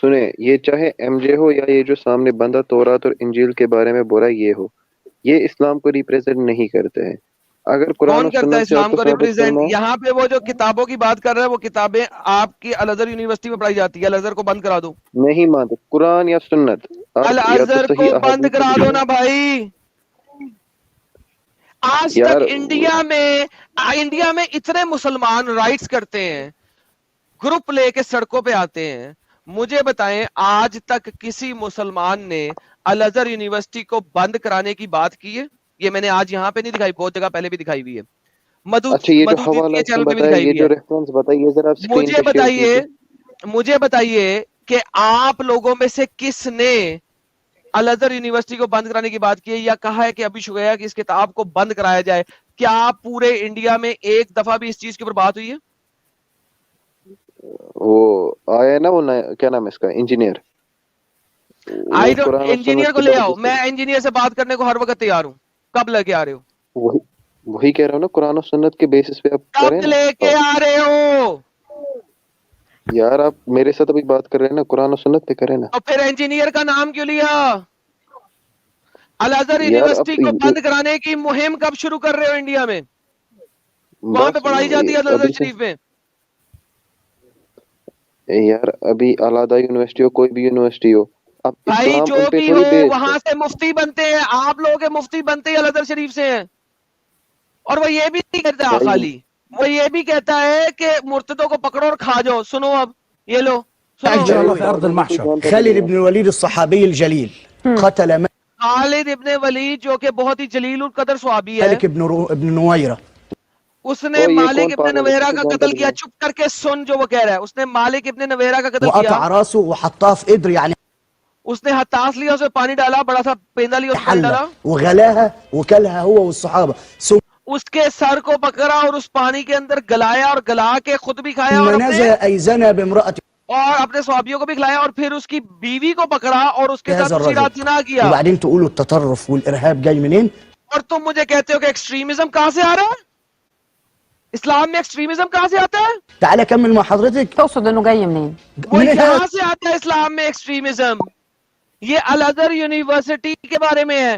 سنیں، یہ چاہے ایم جے ہو یا یہ جو سامنے بندہ تورات اور انجیل کے بارے میں بولا یہ ہو، یہ اسلام کو ریپریزنٹ نہیں کرتے ہیں. اگر قرآن کون و کرتا ہے سنت سے آپ اسلام کو کو ثابت ریپرزینٹ؟ کرنا ہے. یہاں پہ وہ جو کتابوں کی بات کر رہا ہے وہ کتابیں آپ کی الازہر یونیورسٹی میں پڑھائی جاتی ہے. الازہر کو بند کرا دو، نہیں مانتے قرآن یا سنت. آپ یا تو الازہر کو صحیح بند احادیث سے کرا دو دکھائیں. نا بھائی. آج یار تک انڈیا میں اتنے مسلمان رائٹس کرتے ہیں، گروپ لے کے سڑکوں پہ آتے ہیں. مجھے بتائیں آج تک کسی مسلمان نے الازہر یونیورسٹی کو بند کرانے کی بات کی ہے؟ یہ میں نے آج یہاں پہ نہیں دکھائی، بہت جگہ پہلے بھی دکھائی ہوئی ہے، اچھا یہ جو مدودی حوالہ کے اس نے چینل پہ بھی بتایا، دکھائی یہ ہوئی ہے. جو ریفرنس بتائیے ذرا آپ اسکرین پہ شیئر کیجیے. مجھے بتائیے کہ آپ لوگوں میں سے کس نے الازہر یونیورسٹی کو بند کرانے کی بات کی ہے یا کہا ہے کہ ابھی شکریہ کہ اس کتاب کو بند کرایا جائے؟ کیا پورے انڈیا میں ایک دفعہ بھی اس چیز کے اوپر بات ہوئی ہے؟ وہ آیا نا وہ کیا نام ہے اس کا، انجینئر، وہ قرآن و انجینئر سنت کو کی لے آؤ، زبردست. میں انجینئر سے بات کرنے کو ہر وقت تیار ہوں. کب لے کے آ رہے ہو؟ وہی وہی کہہ رہا ہوں نا، قرآن و سنت کے بیسس پہ آپ کریں کب نا. لے کے آ رہے ہو؟ یار آپ میرے ساتھ ابھی بات کر رہے ہیں نا، قرآن و سنت پہ کریں نا. اور پھر انجینئر کا نام کیوں لیا؟ الازہر یار اب یونیورسٹی کو بند کرانے کی مہم کب شروع کر رہے ہو انڈیا میں؟ وہاں پہ بس پڑھائی جاتی ہے الازہر ابھی سے. شریف میں؟ یار ابھی علادہ یونیورسٹی ہو، کوئی بھی یونیورسٹی ہو، اب بھائی اسلام جو ان پہ بھی ہو تھوڑی بیسڈ ہے. وہاں سے مفتی بنتے ہیں، آپ لوگوں کے مفتی بنتے ہیں الازہر شریف سے ہیں. اور وہ یہ بھی نہیں کہتا بھائی خالی، وہ یہ بھی کہتا ہے کہ مرتدوں کو پکڑو اور کھا جاؤ. سنو اب یہ لو سنو. أجل الله اس في بات أرض میں کوئی المحشر جانتا بھی خالد نہیں بن الوليد الصحابي الجليل قتل خالد ابن ولید جو کہ بہت ہی جلیل القدر صحابی ہے، مالك بن نويرة. اس ہے. نے او یہ مالک کون ابن پاگل ہے، نویرہ کسی کا جانتا قتل بھی کیا. نہیں. چپ کر کے سن جو وہ کہہ رہا ہے. اس نے مالک ابن نویرہ کا قتل کیا، وقطع راسه وحطاه في قدر يعني اس نے ہتاس لیا، اس میں پانی ڈالا، بڑا سا پیندا لیا، اس میں پانی حلة ڈالا، وغلاها وكلها هو والصحابة. اس کے سر کو پکڑا اور اس پانی کے اندر گلایا اور گلا کے خود بھی کھایا ثم اور نزل أي زنى بامرأة اپنے صحابیوں کو بھی کھلایا، اور پھر اس کی بیوی کو پکڑا اور اس کے هذا ساتھ اسی الرجل. رات زنا کیا. وبعدين تقولوا التطرف والإرهاب جاي منين؟ اور تم مجھے کہتے ہو کہ ایکسٹریمزم کہاں سے آ رہا ہے؟ اسلام میں ایکسٹریمزم کہاں سے آتا ہے؟ تعالى كمل مع حضرتك. تقصد انه جاي منين؟ وہ من هنا. یہاں سے آتا ہے اسلام میں ایکسٹریمزم. یہ الازہر یونیورسٹی کے بارے میں ہے.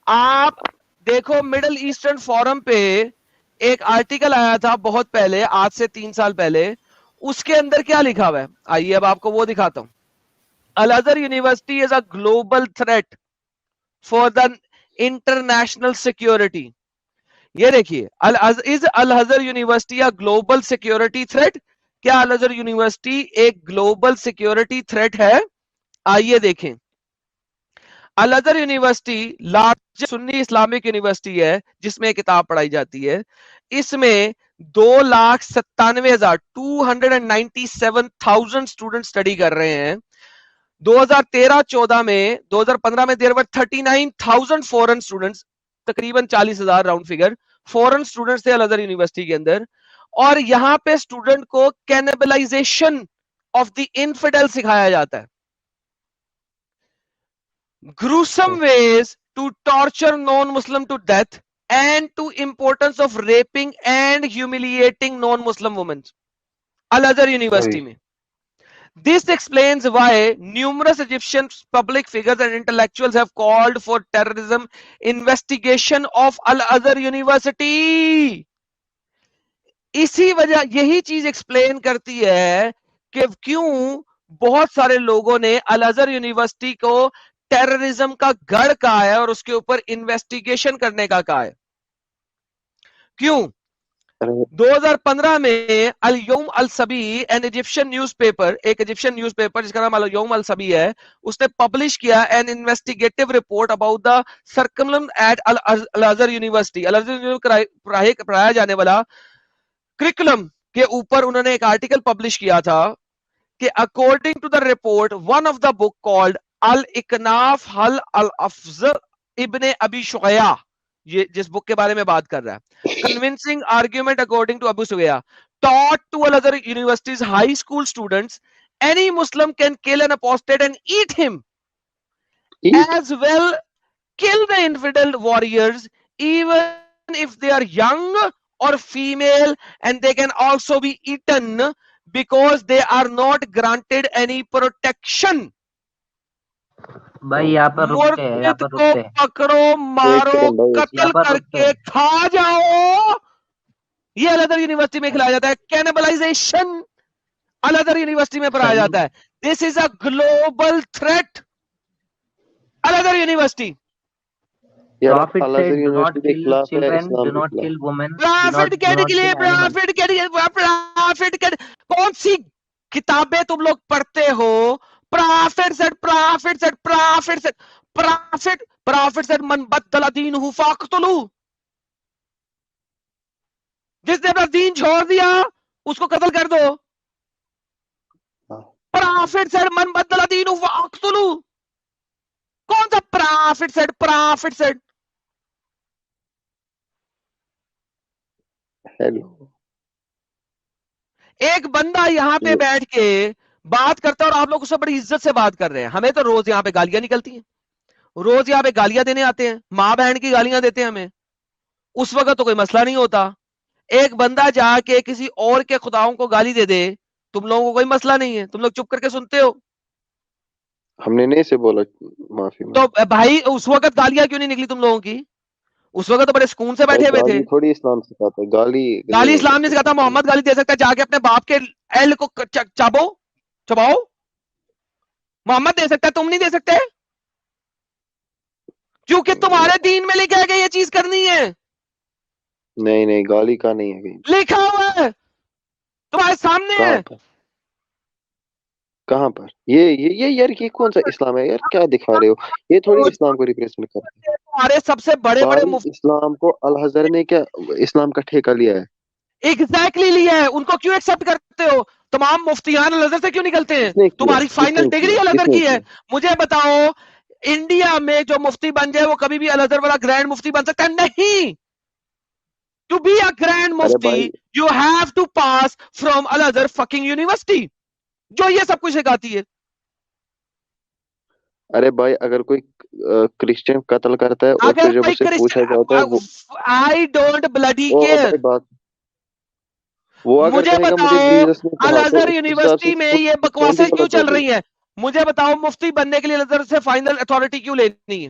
آپ دیکھو مڈل ایسٹرن فورم پہ ایک آرٹیکل آیا تھا بہت پہلے، آج سے 3 سال پہلے. اس کے اندر کیا لکھا ہوا ہے؟ آئیے اب آپ کو وہ دکھاتا ہوں. Al-Azhar university is a global threat for the international security. یہ دیکھیے، is Al-Azhar university a global security threat? کیا الازہر یونیورسٹی ایک گلوبل سیکورٹی تھریٹ ہے؟ آئیے دیکھیں. Al-Azhar university large Sunni Islamic university ہے جس میں کتاب پڑھائی جاتی ہے. اس میں 2,97,000 297,000 اسٹوڈنٹ اسٹڈی کر رہے ہیں. 2013-14 میں 2015 میں دیر ور 39,000 فورن اسٹوڈنٹس، تقریباً 40,000 راؤنڈ فگر فورن اسٹوڈنٹس تھے الازہر یونیورسٹی کے اندر. اور یہاں پہ اسٹوڈنٹ کو کینیبلائزیشن آف دی انفیڈل سکھایا جاتا ہے. gruesome ways to torture non-Muslim to death and to importance of raping and humiliating non-Muslim women. Al-Azhar University میں. This explains why numerous Egyptian public figures and intellectuals have called for terrorism investigation of Al-Azhar University. اسی وجہ یہی چیز explain کرتی ہے کہ کیوں بہت سارے لوگوں نے الازہر یونیورسٹی کو ٹیررزم کا گڑھ کہا ہے اور اس کے اوپر انویسٹیگیشن کرنے کا کہا ہے. کیوں؟ 2015 میں الیوم الصبی این ایجپشن نیوز پیپر، ایک ایجپشن نیوز پیپر جس کا نام الیوم الصبی ہے، اس نے پبلش کیا an investigative report about the curriculum at Al-Azhar university. Al-Azhar پڑھایا جانے والا کریکولم کے اوپر انہوں نے ایک آرٹیکل پبلش کیا تھا کہ according to the report one of the book called الاکناف حل الافز ابن ابی شغیہ، یہ جس بک کے بارے میں بات کر رہا ہے، کنونسنگ آرگیومنٹ اکارڈنگ ٹو ابو شغیہ taught to Al-Azhar University's high school students any Muslim can kill an apostate and eat him, as well kill the infidel warriors even if they are young or female, and they can also be eaten because they are not granted any protection. بھائی یہاں پر رکتے ہیں, یہاں مرتد پر کو رکتے ہیں, پکڑو مارو second بھائی, قتل یہاں پر کر رکتے کے ہیں. کھا جاؤ, یہ الازہر یونیورسٹی میں کھلایا جاتا ہے. کینیبلائزیشن الازہر یونیورسٹی میں پڑھایا جاتا ہے. This is a global threat. Al-Azhar university یار Prophet Al-Azhar said, do not university کے kill خلاف ہے, children, اسلام do کے not خلاف. kill women, do prophet not کے لیے kill animals. پرافٹ کے کون سی کتابیں تم لوگ پڑھتے ہو؟ Prophet said prophet said prophet said prophet said من بدل دینہ فاقتلوہ. جس نے اپنا دین چھوڑ دیا اس کو قتل کر دو. پرافٹ سیڈ من بدل دینہ فاقتلوہ. کون سا prophet said prophet said? Hello, ایک بندہ یہاں پہ بیٹھ کے بات کرتا ہے اور آپ لوگ اس سے بڑی عزت سے بات کر رہے ہیں. ہمیں تو روز یہاں پہ گالیاں نکلتی ہیں, روز یہاں پہ گالیاں دینے آتے ہیں, ماں بہن کی گالیاں دیتے ہیں ہمیں. اس وقت تو کوئی مسئلہ نہیں ہوتا. ایک بندہ جا کے کسی اور کے خداؤں کو گالی دے دے, تم لوگوں کو کوئی مسئلہ نہیں ہے, تم لوگ چپ کر کے سنتے ہو. ہم نے نہیں سے بولا معافی تو مانگ. بھائی اس وقت گالیاں کیوں نہیں نکلی تم لوگوں کی؟ اس وقت تو بڑے سکون سے بھائی بیٹھے ہوئے تھے. گالی تھوڑی اسلام سکھاتا ہے, گالی گالی نہیں اسلام نہیں سکھاتا. محمد گالی دے سکتا ہے, جا کے اپنے باپ کے ایل کو چباؤ. محمد دے سکتا ہے, تم نہیں دے سکتے کیونکہ تمہارے دین میں لکھا ہے کہ یہ چیز کرنی ہے. نہیں گالی کا نہیں ہے کہیں. لکھا ہوا ہے تمہارے سامنے ہے. کہاں پر یہ یار یہ کون سا اسلام ہے یار, کیا دکھا رہے ہو؟ یہ تھوڑی اسلام کو ریپریزنٹ کرتا ہے. تمہارے سب سے بڑے بڑے بھائی اسلام کو الازہر نے کیا اسلام کا ٹھیکہ لیا ہے؟ ایگزیکٹلی لیا ہے. ان کو کیوں ایکسپٹ کرتے ہو؟ تمام مفتیان الازہر سے کیوں نکلتے ہیں؟ کس نے کیا, تمہاری کس فائنل نے ڈگری کیا, کس الازہر نے کی ہے. کیا؟ مجھے بتاؤ انڈیا میں جو مفتی بن جائے وہ کبھی بھی الازہر والا گرینڈ مفتی بن سکتا ہے؟ نہیں. ٹو بی اے گرینڈ ارے مفتی بھائی, you have to pass from Al-Azhar fucking university جو یہ سب کچھ سکھاتی ہے. ارے بھائی اگر کوئی کرسچن قتل کرتا ہے اور اگر پھر جب کوئی اسے پوچھا جاتا ہے وہ I don't bloody O care. بھائی بات, وہ اگر مجھے کہے گا مجھے بتاؤ جیسس نے کہا تو الازہر اس حساب سے یونیورسٹی میں یہ کرسچینٹی بکواسیں کیوں غلط چل ہو گئی. رہی ہیں؟ مجھے بتاؤ مفتی بننے کے لیے الازہر سے فائنل اتھارٹی کیوں لینی ہے؟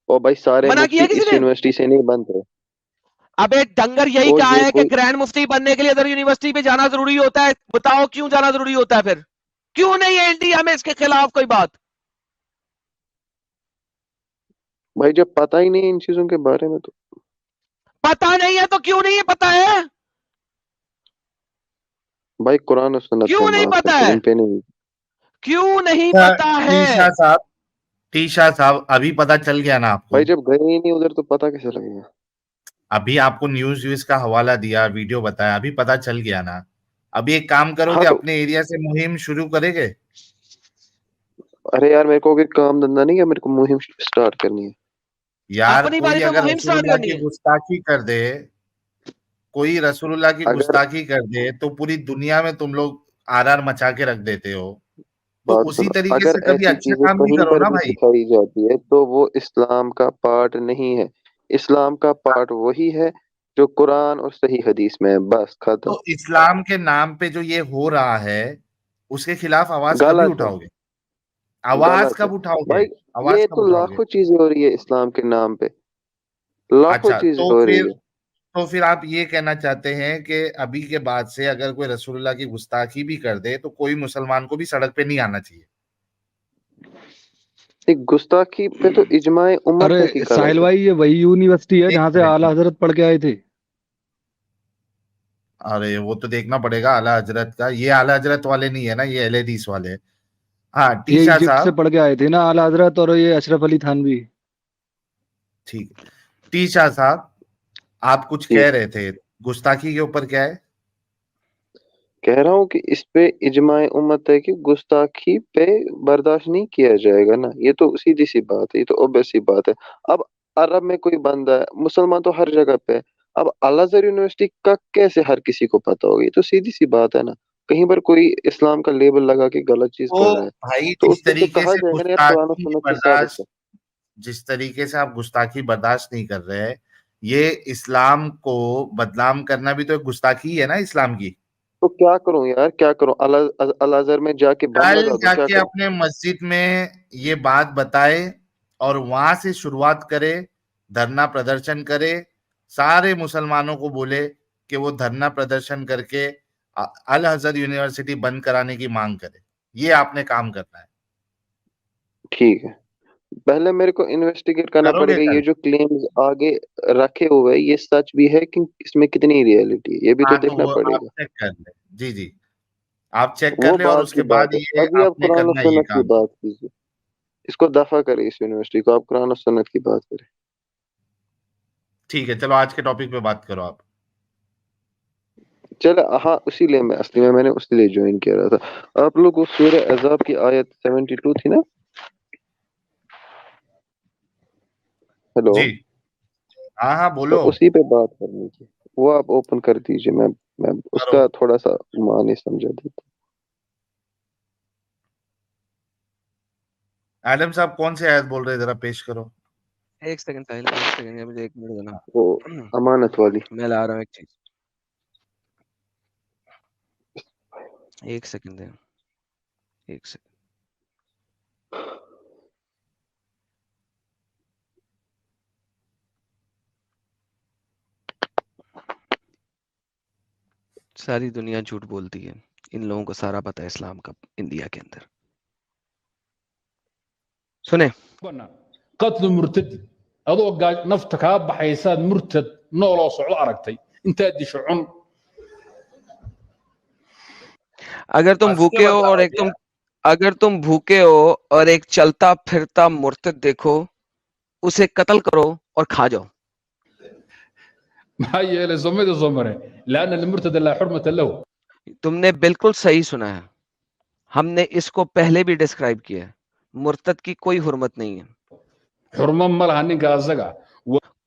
اور بھائی سارے منع کیا مفتی کسی اس نے؟ یونیورسٹی سے نہیں بنتے. ابے ڈنگر یہی اور کہا یہ ہے کہ کوئی گرینڈ مفتی بننے کے لیے الازہر یونیورسٹی پہ جانا ضروری ہوتا ہے. بتاؤ کیوں جانا ضروری ہوتا ہے؟ پھر کیوں نہیں ہے انڈیا میں اس کے خلاف کوئی بات؟ بھائی جب پتہ ہی نہیں ان چیزوں کے بارے میں تو پتا نہیں ہے تو کیوں نہیں ہے پتا ہے؟ بھائی قرآن و سنت پہ کیوں نہیں معاف پتا کرتے, ہے؟ ان پہ نہیں. کیوں نہیں اچھا، پتا ہے؟ ٹی شاہ صاحب ابھی پتا چل گیا نا آپ کو؟ بھائی جب گئے ہی نہیں ادھر تو پتہ کیسے لگے گا؟ ابھی آپ کو نیوز ویوز کا حوالہ دیا, ویڈیو بتایا, ابھی پتا چل گیا نا. ابھی ایک کام کرو ہاں گے, تو اپنے ایریا سے مہم شروع کرے گے. ارے یار میرے کو کوئی کام دھندا نہیں ہے, میرے کو مہم سٹارٹ کرنی ہے. یار اپنی باری کوئی پہ اگر مہم رسول سٹارٹ اللہ کرنی کی ہے. گستاخی کر دے, کوئی رسول اللہ کی اگر گستاخی کر دے تو پوری دنیا میں تم لوگ آرار مچا کے رکھ دیتے ہو. تو بات اسی سنو, طریقے اگر سے کبھی ایسی اچھا چیزیں کام بھی کہیں کرو پر نا بھی بھائی. سکھائی جاتی ہے تو وہ اسلام کا پارٹ نہیں ہے. اسلام کا پارٹ وہی ہے جو قرآن اور صحیح حدیث میں ہے, بس ختم. تو اسلام کے نام پہ جو یہ ہو رہا ہے اس کے خلاف آواز کبھی غلط ہے, اٹھاؤ گے؟ آواز غلط ہے کب اٹھاؤ گے؟ بھائی. آواز یہ کب تو اٹھاؤ گے؟ لاکھوں چیزیں ہو رہی ہے اسلام کے نام پہ, لاکھوں اچھا چیزیں ہو رہی ہے. تو پھر آپ یہ کہنا چاہتے ہیں کہ ابھی کے بعد سے اگر کوئی رسول اللہ کی گستاخی بھی کر دے تو کوئی مسلمان کو بھی سڑک پہ نہیں آنا چاہیے؟ ایک گستاخی پہ تو اجماع امت ہے کہ ارے ساحل غلط ہے. بھائی یہ وہی یونیورسٹی ہے ایک جہاں سے منٹ. اعلی حضرت پڑھ کے آئے تھے. ارے وہ تو دیکھنا پڑے گا اعلیٰ حضرت کا. یہ اعلیٰ حضرت والے نہیں ہے نا, یہ اہل حدیث والے. ہاں ٹی یہ شاہ ایجپٹ سے صاحب, پڑھ کے آئے تھے نا اعلی حضرت, اور یہ اشرف علی تھانوی. ٹھیک ہے. ٹی شاہ صاحب آپ کچھ جی کہہ رہے تھے, گستاخی کے اوپر کیا ہے؟ کہہ رہا ہوں کہ اس پہ اجماع امت ہے کہ گستاخی پہ برداشت نہیں کیا جائے گا نا. یہ تو سیدھی سی بات ہے, یہ تو اوبیس سی بات ہے. اب عرب میں کوئی بندہ ہے, مسلمان تو ہر جگہ پہ ہے, اب الازہر یونیورسٹی کا کیسے ہر کسی کو پتہ ہوگی؟ یہ تو سیدھی سی بات ہے نا. کہیں پر کوئی اسلام کا لیبل لگا کے غلط چیز تو کر رہا ہے بھائی تو جس اس پہ تو طریقے کہا سے جائے گا نا یار قرآن و گستاخی سنت سے ثابت برداشت ہے. جس طریقے سے آپ گستاخی برداشت نہیں کر رہے, یہ اسلام کو بدنام کرنا بھی تو ایک گستاخی ہے نا اسلام کی. تو کیا کروں یار, کیا کروں؟ الازہر میں جا کے بم کل لگا دوں, جا کیا کے کروں؟ اپنے مسجد میں یہ بات بتائے اور وہاں سے شروعات کرے, دھرنا پردرشن کرے, سارے مسلمانوں کو بولے کہ وہ دھرنا پردرشن کر کے الازہر یونیورسٹی بند کرانے کی مانگ کرے. یہ آپ نے کام کرنا ہے. ٹھیک ہے, پہلے میرے کو انویسٹیگیٹ کرنا کرو پڑے گے گا, یہ کل؟ جو کلیمز آگے رکھے ہوئے ہیں یہ سچ بھی ہے کہ اس میں کتنی ریئلٹی ہے, یہ بھی تو ہاں تو دیکھنا وہ پڑے آپ گا. چیک کر لیں. جی جی آپ چیک کر وہ لیں, اور بعد اس کی کے بات بعد ہے, یہ ابھی آپ آپ نے قرآن و کرنا ہے یہ سنت کی کام. بات کیجیے, اس کو دفع کرے, اس یونیورسٹی کو آپ قرآن و سنت کی بات کریں. ٹھیک ہے, چلو آج کے ٹاپک پہ بات کرو آپ. چلے, ہاں اسی لیے میں اصلی میں نے اسی لیے جوائن کیا رہا تھا. آپ لوگ اس سورہ احزاب کی آیت 72 تھی نا, ہیلو, جی ہاں ہاں تو بولو. اسی پہ بات کرنی تھی, وہ آپ اوپن کر دیجیے, میں اس کرو. کا تھوڑا سا معنی سمجھا دیتا. ایڈم صاحب کون سی آیت بول رہے ہیں, ذرا پیش کرو. ایک سیکنڈ ساحل, ایک سیکنڈ, مجھے ایک منٹ دینا. وہ امانت والی. میں لا رہا ہوں ایک چیز, ایک سیکنڈ دیں, ایک سیکنڈ. ساری دنیا جھوٹ بولتی ہے, ان لوگوں کو سارا پتہ ہے اسلام کا انڈیا کے اندر. سنیں, قتل مرتد adoo nafta kaa baxaysaad murtad nooloo socdo aragtay intaad disho cun. اگر تم بس کیا بھوکے ہو مطلب اور ہو ایک گیا؟ اگر تم بھوکے ہو اور ایک چلتا پھرتا مرتد دیکھو, اسے قتل کرو اور کھا جاؤ. maxaa yeelay soomida soo maray laana almurtada laa xurmata lahu. تم نے بالکل صحیح سنا ہے, ہم نے اس کو پہلے بھی ڈسکرائب کیا ہے. مرتد کی کوئی حرمت نہیں ہے, xurmo ma laha ninka asaga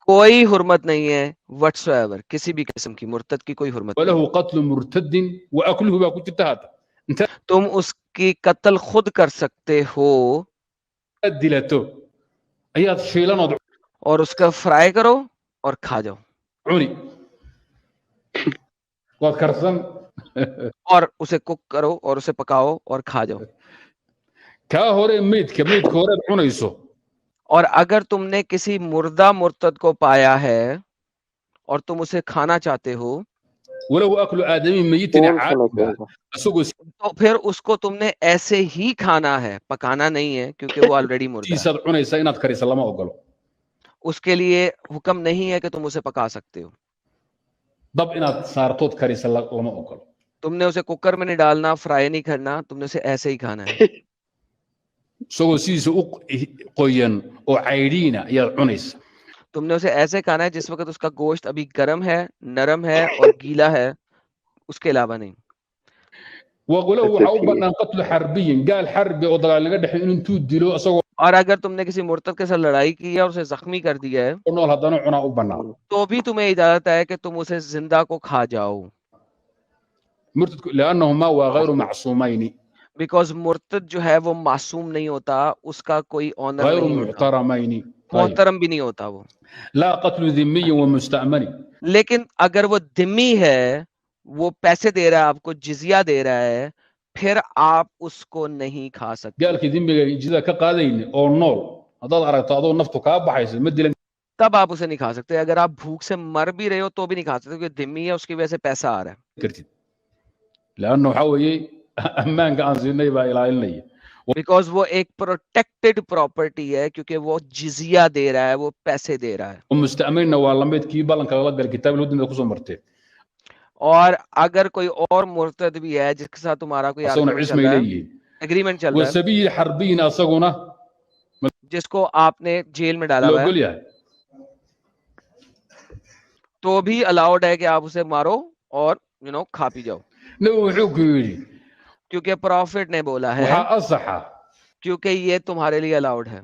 کوئی حرمت نہیں ہے وٹس ایور, کسی بھی قسم کی مرتد کی کوئی حرمت نہیں. walahu qatlu murtadin waakluhu baa ku jirta hata intaad تم اس کی قتل خود کر سکتے ہو dilato ayaad shiilanood اور اس کا فرائی کرو اور کھا جاؤ, cuni waad karsan اور اسے کک کرو اور اسے پکاؤ اور کھا جاؤ. kaa hore meydka horead cunayso اور اگر تم نے کسی مردہ مرتد کو پایا ہے اور تم اسے کھانا چاہتے ہو walahu aklu aadami mayitin کون کھانا caadiga چاہے گا؟ asagoo تو پھر اس کو تم نے ایسے ہی کھانا ہے, پکانا نہیں ہے, کیونکہ وہ آلریڈی مردہ ہے. siisaad cunaysa inaad karisa lama ogolo. اس کے لیے حکم نہیں ہے کہ تم اسے پکا سکتے ہو. dab inaad saartood karisa lama ogolo. تم نے اسے کوکر میں نہیں ڈالنا, فرائی نہیں کرنا, تم نے اسے ایسے ہی کھانا ہے. isagoo sidiisa u qoyan oo caydhiina ayaad cunaysa. تم نے اسے ایسے کھانا ہے جس وقت اس کا گوشت ابھی گرم ہے, نرم ہے اور گیلا ہے, اس کے علاوہ نہیں. وله اچھا waxaa u ٹھیک, bannaan qatlu xarbiyin gaal xarbi oo dagaal naga dhexeey inuu intuu dilo isagoo اور اگر تم نے کسی مرتد کے ساتھ لڑائی کی ہے اور اسے زخمی کر دیا ہے nool haddana cunaa u bannaan. تو بھی تمہیں اجازت ہے کہ تم اسے زندہ کو کھا جاؤ, murtadku liannahumaa waa غayru macsuumayni because مرتد جو ہے وہ معصوم نہیں ہوتا, اس کا کوئی آنر غayru نہیں ہوتا, muxtaramayni. طيب محترم بھی نہیں ہوتا وہ. لا قتل ذمي ومستأمن. لیکن اگر وہ ذمی ہے, وہ پیسے دے رہا ہے آپ کو, جزیہ دے رہا ہے, پھر آپ اس کو نہیں کھا سکتے. gaalkii dembiga jida ka qaadayni oo nool haddaad aragto adoo naftu kaa baxaysa ma dilan تب آپ اسے نہیں کھا سکتے. اگر آپ بھوک سے مر بھی رہے ہو تو بھی نہیں کھا سکتے, کیونکہ ذمی ہے, اس کی وجہ سے پیسہ آ رہا ہے. kartid lianna waxaa weeye ammaanka aan siinay baa ilaalinaya. Because وہ ایک پروٹیکٹڈ پراپرٹی ہے, کیونکہ وہ جزیہ دے رہا ہے, وہ پیسے دے رہا ہے. ومستأمنna waa lamid kii ballanka lala galay kitaab lhudnada kusoo martee اور اگر کوئی اور مرتد بھی ہے جس کے ساتھ تمہارا کوئی asaguna آرگومنٹ چل cismay رہا ہے, leeyihiin. ایگریمنٹ چل رہا ہے, wasabiyi xarbiyin asaguna جس کو آپ نے جیل میں ڈالا la ہوا ہے, ogol yahay تو بھی الاؤڈ ہے کہ آپ اسے مارو اور کھا پی جاؤ. nabigu wuxuu ku yidhi کیونکہ پروفٹ نے بولا ہے, waxaa asaxa کیونکہ یہ تمہارے لیے الاؤڈ ہے.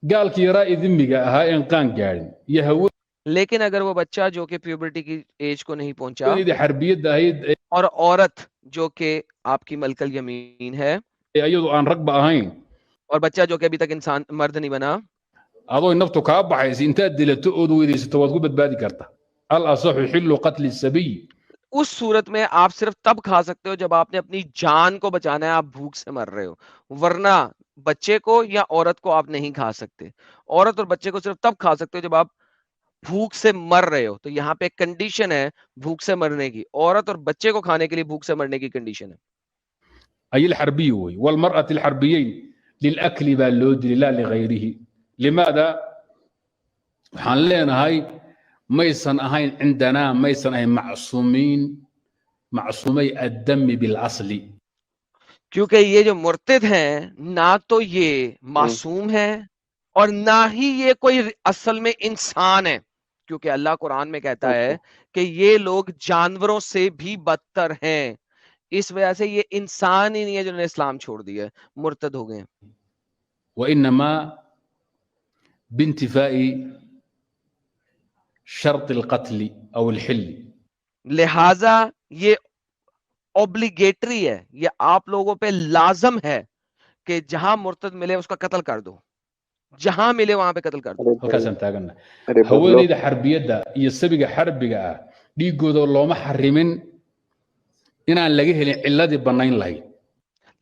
gaalkii yaraa ee dembiga ahaa een qaan gaadhin iyo لیکن اگر وہ بچہ جو کہ پیوبرٹی کی ایج کو نہیں پہنچا haweenaydii xarbiyadda ahayd اور عورت جو کہ آپ کی ملکل یمین ہے, ee iyadu aan ragba ahayn اور بچہ جو کہ ابھی تک انسان مرد نہیں بنا, adoo naftu kaa baxaysa intaad dilato ood weydaysato waad ku badbaadi kartaa. al asaxu xillu qatli sabiy اس صورت میں آپ صرف تب کھا سکتے ہو جب آپ نے اپنی جان کو بچانا ہے, آپ بھوک سے مر رہے ہو, ورنہ بچے کو یا عورت کو آپ نہیں کھا سکتے. عورت اور بچے کو صرف تب کھا سکتے ہو جب آپ بھوک سے مر رہے ہو. تو یہاں پہ ایک کنڈیشن ہے بھوک سے مرنے کی, عورت اور بچے کو کھانے کے لیے بھوک سے مرنے کی کنڈیشن ہے. أي الحربي هو والمرأة الحربيين للأكل بالود لا لغيره. لماذا؟ waxaan leenahay maysan ahayn cindana maysan ahayn macsuumiin macsuumay addami bilasli. کیونکہ یہ جو مرتد ہیں نہ تو یہ معصوم ہیں اور نہ ہی یہ کوئی اصل میں انسان ہے, کیونکہ اللہ قرآن میں کہتا ہے کہ یہ لوگ جانوروں سے بھی بدتر ہیں. اس وجہ سے یہ انسان ہی نہیں ہے جنہوں نے اسلام چھوڑ دیا ہے, مرتد ہو گئے ہیں. وإنما بانتفاء شرط القتل أو الحل. لہذا یہ اوبلیگیٹری ہے, یہ آپ لوگوں پہ لازم ہے کہ جہاں مرتد ملے اس کا قتل کر دو, جہاں ملے وہاں پہ قتل کر دو. halkaasaan taagana haweeneyda xarbiyadda iyo sabiga xarbiga ah dhiigooda looma xarimin inaan laga helin ciladii bannayn lahayd.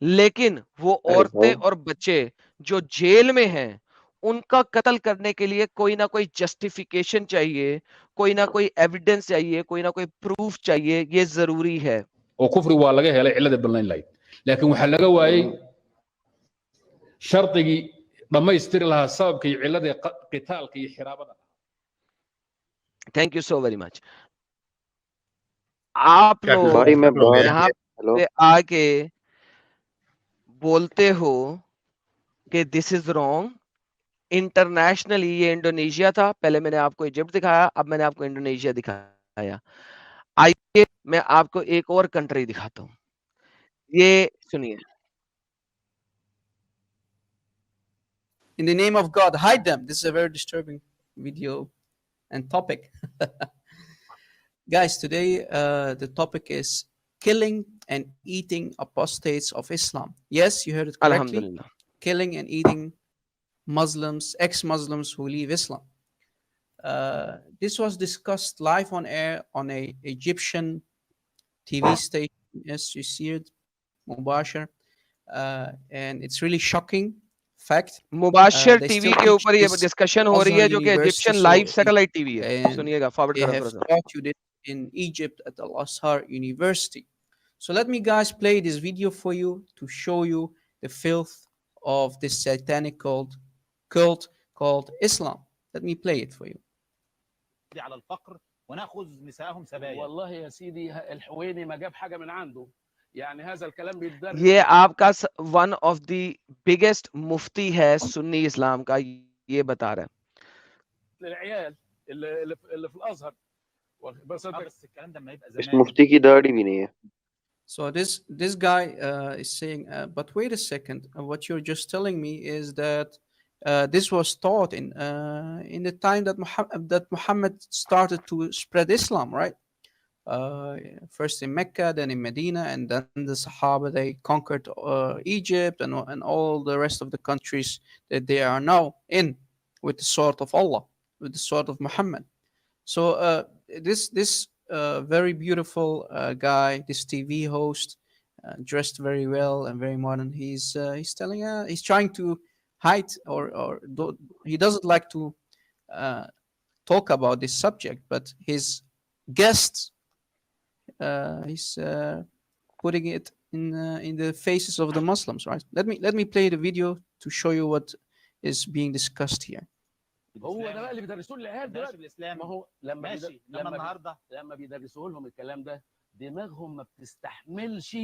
لیکن وہ عورتیں اور بچے جو جیل میں ہیں ان کا قتل کرنے کے لیے کوئی نہ کوئی جسٹیفیکیشن چاہیے, کوئی نہ کوئی ایویڈنس چاہیے, کوئی نہ کوئی پروف چاہیے, یہ ضروری ہے. oo kufri waa laga helay ciladii bannayn lahayd, laakiin waxaa laga waayey shardigii dhammaystiri lahaa sababkii ciladii qitaalka iyo xiraabada. Thank you so very much. آپ لوگ یہاں پہ آ کے بولتے ہو کہ دس از رانگ. انٹرنیشنلی یہ انڈونیشیا تھا, پہلے میں نے آپ کو ایجپٹ دکھایا, اب میں نے آپ کو انڈونیشیا دکھایا. آئیے میں آپ کو ایک اور کنٹری دکھاتا ہوں, یہ سنیے. In the name of God, hide them. This is a very disturbing video and topic. Guys, today the topic is killing and eating apostates of Islam. Yes, you heard it correctly. Alhamdulillah. Killing and eating Muslims, ex-Muslims who leave Islam. This was discussed live on air on a Egyptian TV station. Yes, you see it, Mubashir. And it's really shocking. Fact. Mubasher TV کے اوپر یہ discussion ہو رہی ہے جو کہ Egyptian live satellite TV ہے. سنیے گا, فارورڈ They کرو have تھوڑا سا. taught you this in Egypt at Al-Azhar University. So let me guys play this video for you to show you the filth of this satanic cult called Islam. Let me play it for you. على الفقر وناخذ نساءهم سبايا. والله يا سيدي الحويني ما job حاجه من عنده. يعني هذا الكلام بيتدرس. یہ آپ کا ون آف دی بگیسٹ مفتی ہے سنی اسلام کا, یہ بتا رہا ہے. للعيال اللي في الازهر. بس الكلام ده ما يبقى زمان. اس مفتی کی داڑھی بھی نہیں ہے. So this guy is saying, but wait a second. What you're just telling me is that this was taught in the time that Muhammad started to spread Islam, right? First in Mecca, then in Medina, and then the Sahaba, they conquered Egypt and all the rest of the countries that they are now in with the sword of Allah, with the sword of Muhammad. So this very beautiful guy, this TV host, dressed very well and very modern, he's telling he's trying to hide he doesn't like to talk about this subject, but his guests he's putting it in the faces of the Muslims, right? Let me play the video to show you what is being discussed here. هو ده بقى اللي بيدرسوه للعيال دلوقتي الاسلام. ما هو لما بيدرسوا لهم الكلام ده دماغهم ما بتستحملش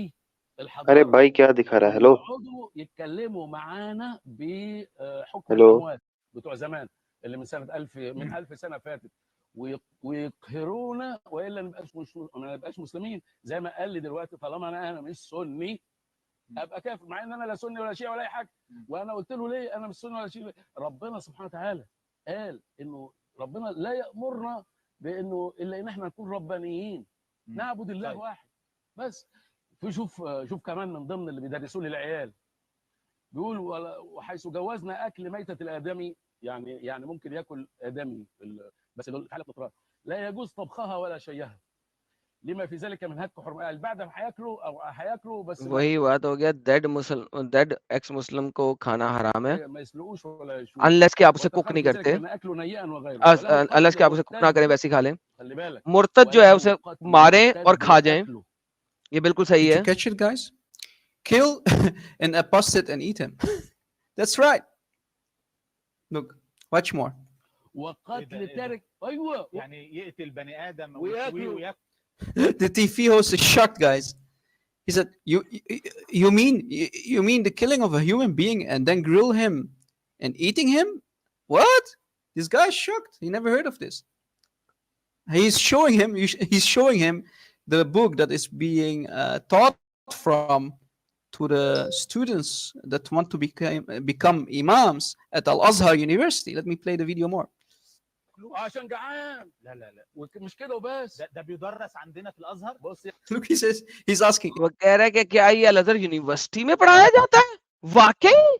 الحضاره. ارے بھائی کیا دکھا رہا ہے؟ ہلو يقعدوا يتكلموا معانا بحكم الاموات بتوع زمان اللي من سنه 1000 من 1000 سنه فاتت, ويقهرونا والا ما نبقاش مسلمين. زي ما قال لي دلوقتي طالما انا مش سني ابقى كافر, مع ان انا لا سني ولا شيعي ولا اي حاجه. وانا قلت له ليه انا مش سني ولا شيعي؟ ربنا سبحانه وتعالى قال انه ربنا لا يأمرنا بانه الا ان احنا نكون ربانيين نعبد الله واحد بس. شوف كمان من ضمن اللي بيدرسوه للعيال بيقول وحيث جوزنا اكل ميتة الادمي, يعني ممكن ياكل ادمي بس في حاله اضطرار لا يجوز طبخها ولا شيها لما في ذلك من هتك حرمات بعد ما هياكلوا او هياكلوا بس وہی بات ہو گیا ڈیڈ ایکس مسلم کو کھانا حرام ہے ما يسلقوش ولا يشووا انلیس کہ آپ اسے کوک وتخرج نہیں في ذلك کرتے من اكل نيئا وغيره وله انلیس کہ آپ اسے کوک نہ کریں قتل ویسے کھا لیں خلي بالك مرتد جو ہے اسے وله قتل ماریں اور مرتد کھا جائیں قتله. یہ بالکل صحیح Did ہے you catch it, guys? Kill an apostate and eat him. That's right. Look, watch more. وقتل تارك ايوه يعني يقتل بني ادم وياكله. وياكل. The TV host is shocked, guys. He said, "You mean the killing of a human being and then grill him and eating him? What? This guy's shocked. He never heard of this. He's showing him the book that is being taught from to the students that want to become imams at Al-Azhar University. Let me play the video more. عشان جعان. لا لا لا ومش كده وبس. ده بيدرس عندنا في Al-Azhar. بص Look, he's asking. وہ کہہ رہا ہے کہ کیا یہ الازہر یونیورسٹی میں پڑھایا جاتا ہے واقعی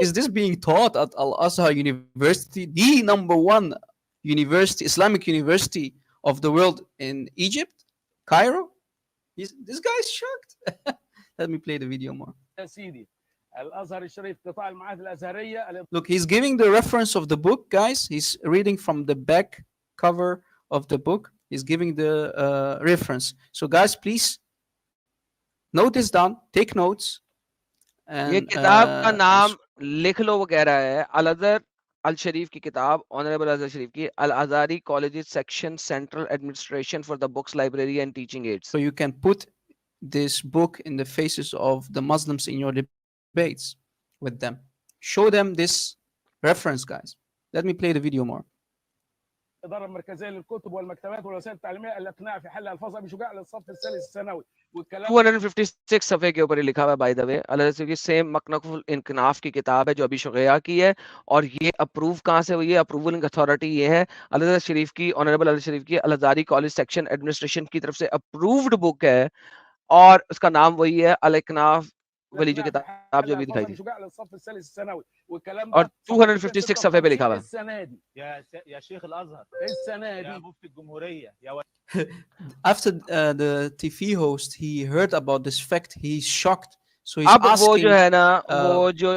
Is this being taught at Al-Azhar University, the number one university, Islamic university of the world in Egypt, Cairo? This guy's shocked. Let me play the video more. يا سيدي Al-Azhar الشريف قطاع المعاهد الازهريه. Look, he's giving the reference of the book, guys. He's reading from the back cover of the book. He's giving the reference. So, guys, please note this down. Take notes. یہ کتاب کا نام لکھ لو. وہ کہہ رہا ہے الازہر الشریف کی کتاب, آنریبل الازہر شریف کی, الازہری colleges section central administration for the books library and teaching aids. So you can put this book in the faces of the Muslims in your debates with them. Show them this reference, guys. Let me play the video more. الإدارة المركزية للكتب والمكتبات والوسائل التعليمية الإقناع في حل ألفاظ أبي شجاع للصف الثالث الثانوي والكلام 256 صفحے کے اوپر لکھا ہوا ہے. By the وے الازہر کی سیم مکنف الانکناف کی کتاب ہے جو ابھی شغیہ کی ہے, اور یہ اپروو کہاں سے ہوئی ہے؟ اپروولنگ اتھارٹی یہ ہے الازہر شریف کی, آنریبل الازہر شریف کی الازہری کالج سیکشن ایڈمنسٹریشن کی طرف سے اپرووڈ بک ہے, اور اس کا نام وہی ہے الاکناف والی جو کتاب جو ابھی دکھائی تھی, اور 256 صفحے پہ لکھا ہوا ہے. يا شيخ الازهر يا مفتي الجمهوريه يا After the TV host, he heard about this fact. He's shocked. So he's اب asking. وہ جو ہے نا وہ جو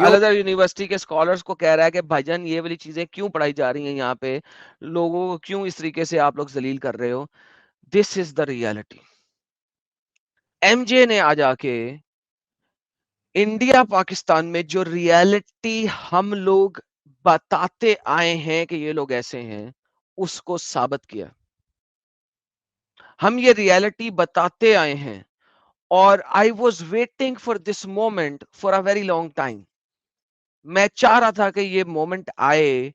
الازہر یونیورسٹی کے اسکالرس کو کہہ رہا ہے کہ بھائی جان یہ والی چیزیں کیوں پڑھائی جا رہی ہیں یہاں پہ, لوگوں کو کیوں اس طریقے سے آپ لوگ ذلیل کر رہے ہو. دس از دا ریالٹی. ایم جے نے آ جا کے انڈیا پاکستان میں جو ریالٹی ہم لوگ بتاتے آئے ہیں کہ یہ لوگ ایسے ہیں, اس کو ثابت کیا. ہم یہ ریالٹی بتاتے آئے ہیں, اور I was waiting for this moment for a very long time. میں چاہ رہا تھا کہ یہ مومنٹ آئے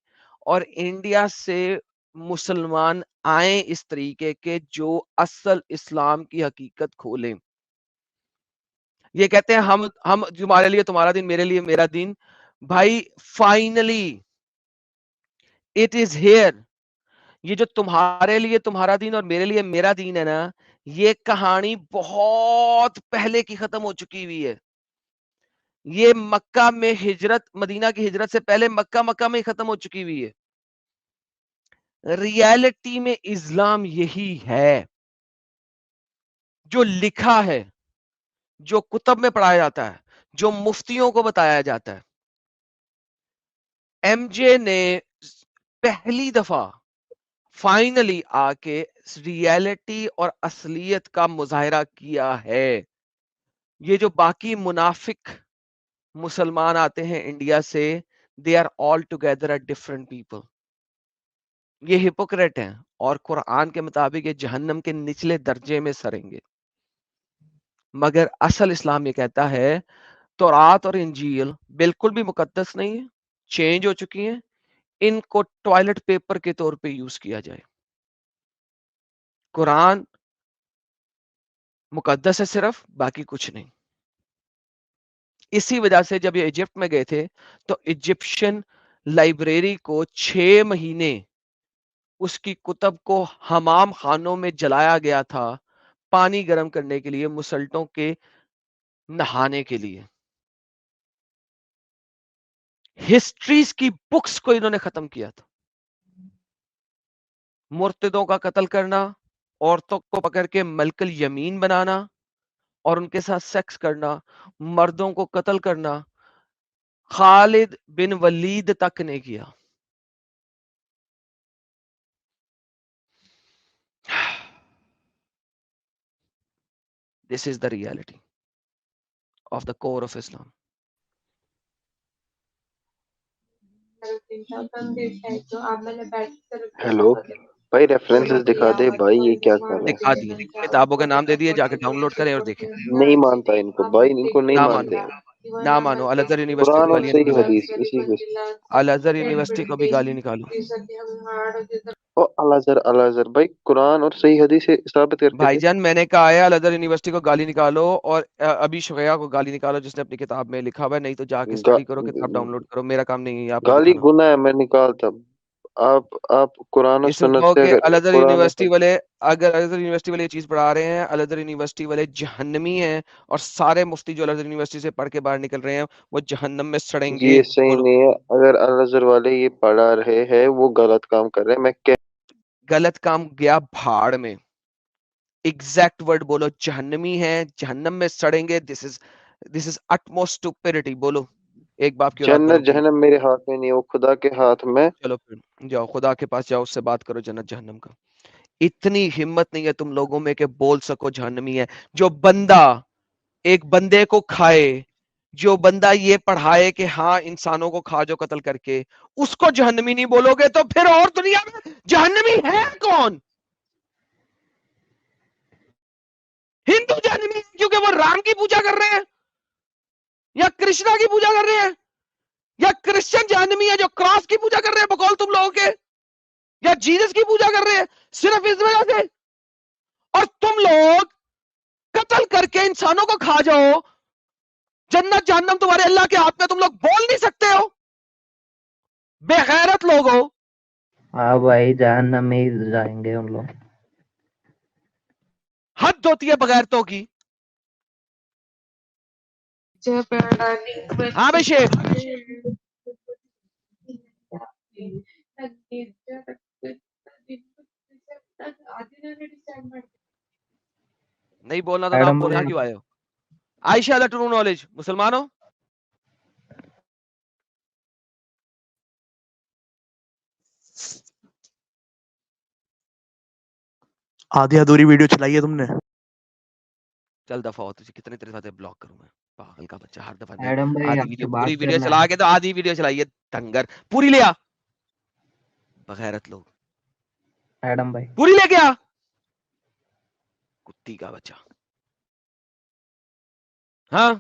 اور انڈیا سے مسلمان آئیں اس طریقے کے جو اصل اسلام کی حقیقت کھولیں. یہ کہتے ہیں ہم تمہارے لیے تمہارا دین, میرے لیے میرا دین. بھائی فائنلی اٹ از ہیئر. یہ جو تمہارے لیے تمہارا دین اور میرے لیے میرا دین ہے نا, یہ کہانی بہت پہلے کی ختم ہو چکی ہوئی ہے. یہ مکہ میں ہجرت, مدینہ کی ہجرت سے پہلے مکہ میں ختم ہو چکی ہوئی ہے. ریالٹی میں اسلام یہی ہے جو لکھا ہے, جو کتب میں پڑھایا جاتا ہے, جو مفتیوں کو بتایا جاتا ہے. ایم جے نے پہلی دفعہ فائنلی آ کے ریالٹی اور اصلیت کا مظاہرہ کیا ہے. یہ جو باقی منافق مسلمان آتے ہیں انڈیا سے, they are all together at different people. یہ ہپوکریٹ ہیں, اور قرآن کے مطابق یہ جہنم کے نچلے درجے میں سریں گے. مگر اصل اسلام یہ کہتا ہے تورات اور انجیل بالکل بھی مقدس نہیں ہے, چینج ہو چکی ہیں, ان کو ٹوائلٹ پیپر کے طور پہ یوز کیا جائے. قرآن مقدس ہے صرف, باقی کچھ نہیں. اسی وجہ سے جب یہ ایجپٹ میں گئے تھے تو ایجپشن لائبریری کو 6 مہینے اس کی کتب کو حمام خانوں میں جلایا گیا تھا, پانی گرم کرنے کے لیے, مسلٹوں کے نہانے کے لیے. ہسٹریز کی بکس کو انہوں نے ختم کیا تھا. مرتدوں کا قتل کرنا, عورتوں کو پکڑ کے ملکل یمین بنانا اور ان کے ساتھ سیکس کرنا، مردوں کو قتل کرنا، خالد بن ولید تک نے کیا. This is the reality of the core of Islam. Hello بھائی ریفرنسز دکھا دے بھائی، یہ کیا کر رہا دکھا دیے کتابوں کے نام دے دیے، جا کے ڈاؤن لوڈ کریں اور دیکھیں. ہے؟ نہیں مانتا ان کو بھائی، ان کو نہیں نہ مانتے. مانو، نہ مانو. الازہر یونیورسٹی قرآن کو اور گالیاں صحیح نکالو، حدیث اسی کو. الازہر یونیورسٹی کو بھی گالی نکالو. او الازہر بھائی، قرآن اور صحیح حدیث سے ثابت کر کے بھائی دے. جان میں نے کہا ہے الازہر یونیورسٹی کو گالی نکالو اور ابھی شفیہ کو گالی نکالو جس نے اپنی کتاب میں لکھا ہوا ہے، نہیں تو جا کے اسٹڈی کرو، کتاب ڈاؤن لوڈ کرو. میرا کام نہیں ہے آپ کو گالی بتانا. گناہ ہے، میں نکالتا. آپ قرآن و اس کو سنت کہو سے کہ اگر الازہر قرآن و یونیورسٹی والے، اگر الازہر یونیورسٹی والے یہ چیز پڑھا رہے ہیں، الازہر یونیورسٹی والے جہنمی ہیں، اور سارے مفتی جو الازہر یونیورسٹی سے پڑھ کے باہر نکل رہے ہیں وہ جہنم میں سڑیں جی گے. یہ صحیح بولو نہیں ہے. اگر الازہر والے یہ پڑھا رہے ہیں وہ غلط کام کر رہے ہیں. میں غلط کام گیا بھاڑ میں. ایگزیکٹ ورڈ بولو، جہنمی ہیں، جہنم میں سڑیں گے. دس از utmost stupidity. بولو ایک باپ کی اولاد بنو جنت پلیز. جہنم میرے ہاتھ میں نہیں ہے، وہ خدا کے ہاتھ میں. چلو پھر جاؤ خدا کے پاس جاؤ، اس سے بات کرو جنت جہنم کا. اتنی ہمت نہیں ہے تم لوگوں میں کہ بول سکو جہنمی ہے. جو بندہ ایک بندے کو کھائے، جو بندہ یہ پڑھائے کہ ہاں انسانوں کو کھا جو قتل کر کے، اس کو جہنمی نہیں بولو گے تو پھر اور دنیا میں جہنمی ہے کون؟ ہندو جہنمی ہے کیونکہ وہ رام کی پوجا کر رہے ہیں یا کرشنا کی پوجا کر رہے ہیں، یا کرسچن جہنمی ہے جو کراس کی پوجا کر رہے ہیں بقول تم لوگوں کے، یا جیزس کی پوجا کر رہے ہیں، صرف اس وجہ سے. اور تم لوگ قتل کر کے انسانوں کو کھا جاؤ، جنت جہنم تمہارے اللہ کے ہاتھ میں، تم لوگ بول نہیں سکتے ہو. بے غیرت لوگ ہو. ہاں بھائی جہنم میں ہی جائیں گے ان لوگ. حد ہوتی ہے بغیرتوں کی. ہاں بھائی شیخ نہیں بولنا تو آپ ایڈم بولنا بھائی کیوں آئے ہو؟ عائشہ دا ٹرو نالج مسلمانوں آدھی ادھوری ویڈیو چلائی ہے تم نے. چل دفعہ ہو تجھے کتنے تیرے ساتھ بلاک کروں میں، پاگل کا بچہ. ہر دفعہ دیکھ ایڈم بھائی آدھی آپ سے ویڈیو، پوری بات ویڈیو کرنا چلا ہے. کے تو آدھی ویڈیو چلائیے ٹنگر. پوری لیا بغیرت لوگ، ایڈم بھائی پوری لے گیا کتی کا بچہ. ہاں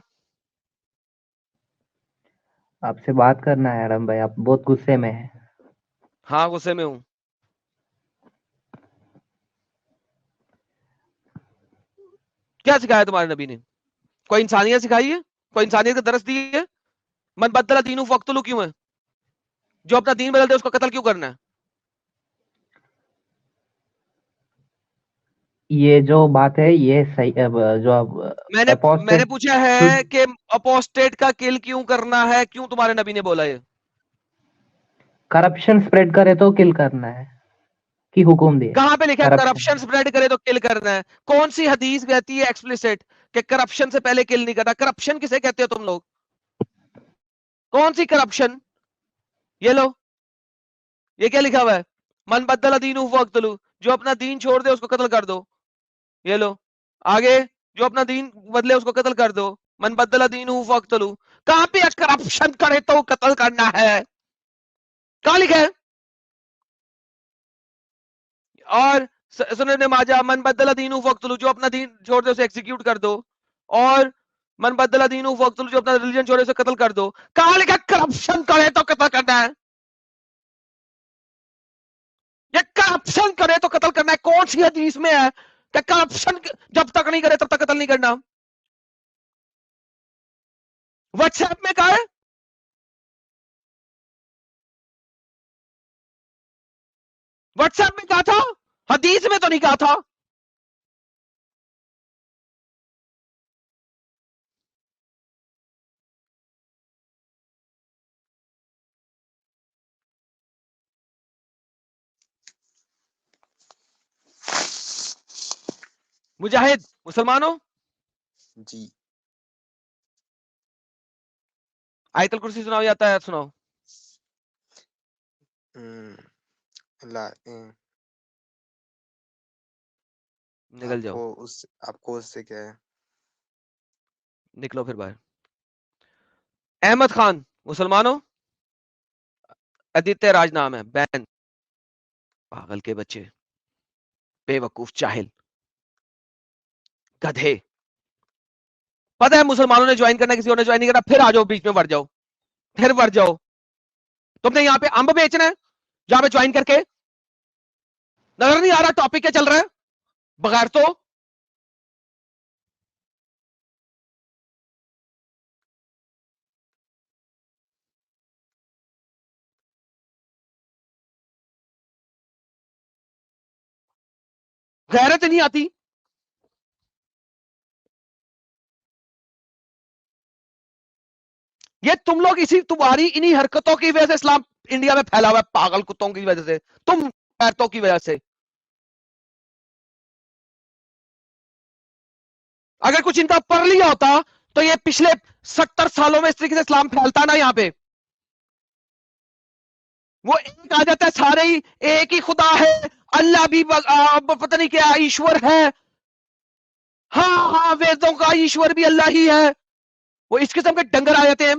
آپ سے بات کرنا ہے ایڈم بھائی، آپ بہت غصے میں ہیں. ہاں غصے میں ہوں. کیا سکھایا تمہارے نبی نے؟ کوئی انسانیت سکھائی ہے؟ کوئی انسانیت کا درس دی ہے؟ من بدل دین فقتلو کیوں ہے؟ جو اپنا دین بدل دے اس کو قتل کیوں کرنا ہے؟ یہ جو بات ہے یہ صحیح جو میں نے اپوسٹیٹ پوچھا ہے کہ اپوسٹیٹ کا کل کیوں کرنا ہے؟ کیوں تمہارے نبی نے بولا یہ؟ کرپشن سپریڈ کرے تو کل کرنا ہے کی حکم دیا. کہاں پہ لکھا ہے کرپشن کرپشن سپریڈ کرے تو کل کرنا ہے؟ کون سی حدیث کہتی ہے ایکسپلیسٹ کہ کرپشن سے پہلے کل نہیں کرنا؟ کرپشن کسے کہتے ہو تم لوگ؟ کون سی کرپشن؟ یہ لو یہ کیا لکھا ہوا ہے؟ من بدل دینہ فقتلو، جو اپنا دین چھوڑ دے اس کو قتل کر دو. یہ لو آگے، جو اپنا دین بدلے اس کو قتل کر دو. من بدل دینہ فقتلو. کہاں پہ کرپشن کرے تو قتل کرنا ہے؟ کہاں لکھا ہے؟ اور سنن ماجہ من بدل دینہ فقتلو، جو اپنا دین چھوڑ دے اسے ایگزیکیوٹ کر دو. اور من بدل دینہ فقتلو، جو اپنا ریلیجن چھوڑے اسے قتل کر دو. کہاں لکھا کرپشن کرے تو قتل کرنا ہے؟ یہ کرپشن کرے تو قتل کرنا ہے کون سی حدیث میں ہے کہ کرپشن جب تک نہیں کرے تب تک قتل نہیں کرنا؟ واٹس ایپ میں کہا ہے؟ واٹس ایپ میں کہا تھا، حدیث میں تو نہیں کہا تھا. مجاہد مسلمانوں جی آیت الکرسی سناؤ یا آیت سناؤ. لا نکل جاؤ, آپ کو اس سے کیا ہے؟ نکلو پھر باہر. احمد خان مسلمانوں, آدتیہ راج نام ہے, بین پاگل کے بچے, بے وقوف جاہل گدھے. پتہ ہے مسلمانوں نے جوائن کرنا, کسی اور نے جوائن نہیں کرنا, پھر آ جاؤ بیچ میں بڑھ جاؤ, پھر بڑھ جاؤ. تم نے یہاں پہ امب بیچنا ہے جہاں پہ جوائن کر کے, نظر نہیں آ رہا ٹاپک کیا چل رہا ہے بغیر تو. غیرت نہیں آتی. یہ تم لوگ اسی تمہاری انہی حرکتوں کی وجہ سے اسلام انڈیا میں پھیلا ہوا ہے, پاگل کتوں کی وجہ سے, تم غیرتوں کی وجہ سے. اگر کچھ ان کا پڑھ لیا ہوتا تو یہ پچھلے 70 سالوں میں اس طریقے سے اسلام پھیلتا نا یہاں پہ. وہ ایک آ جاتا ہے سارے ہی ایک ہی خدا ہے, اللہ بھی پتہ نہیں کیا ایشور ہے, ہاں ہاں ویدوں کا ایشور بھی اللہ ہی ہے. وہ اس قسم کے ڈنگر آ جاتے ہیں.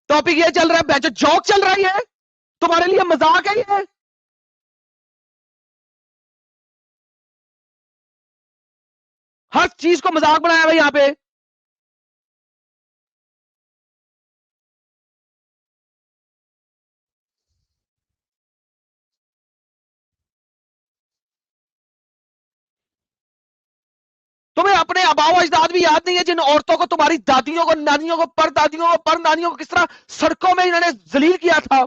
ٹاپک یہ چل رہا ہے, جو جوک چل رہا ہے تمہارے لیے مذاق ہے یہ. ہر چیز کو مذاق بنایا ہوا یہاں پہ. تمہیں اپنے آباء و اجداد بھی یاد نہیں ہے جن عورتوں کو, تمہاری دادیوں کو, نانیوں کو, پر دادیوں کو, پر نانیوں کو کس طرح سڑکوں میں انہوں نے ذلیل کیا تھا,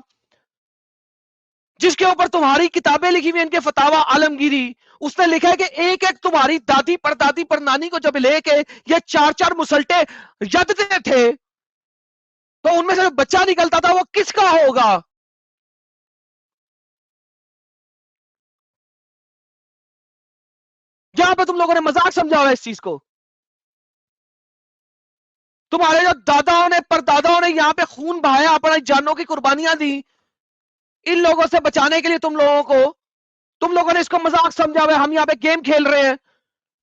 جس کے اوپر تمہاری کتابیں لکھی ہوئی, ان کے فتاوی عالمگیری. اس نے لکھا ہے کہ ایک ایک تمہاری دادی پر دادی پر نانی کو جب لے کے یہ 4 مسلٹے یدتے تھے تو ان میں سے جو بچہ نکلتا تھا وہ کس کا ہوگا. یہاں پہ تم لوگوں نے مذاق سمجھا ہوا ہے اس چیز کو. تمہارے جو داداؤں نے پرداداؤں نے یہاں پہ خون بہایا, اپنی جانوں کی قربانیاں دی ان لوگوں سے بچانے کے لیے, تم لوگوں نے اس کو مذاق سمجھا ہوا ہے. ہم یہاں پہ گیم کھیل رہے ہیں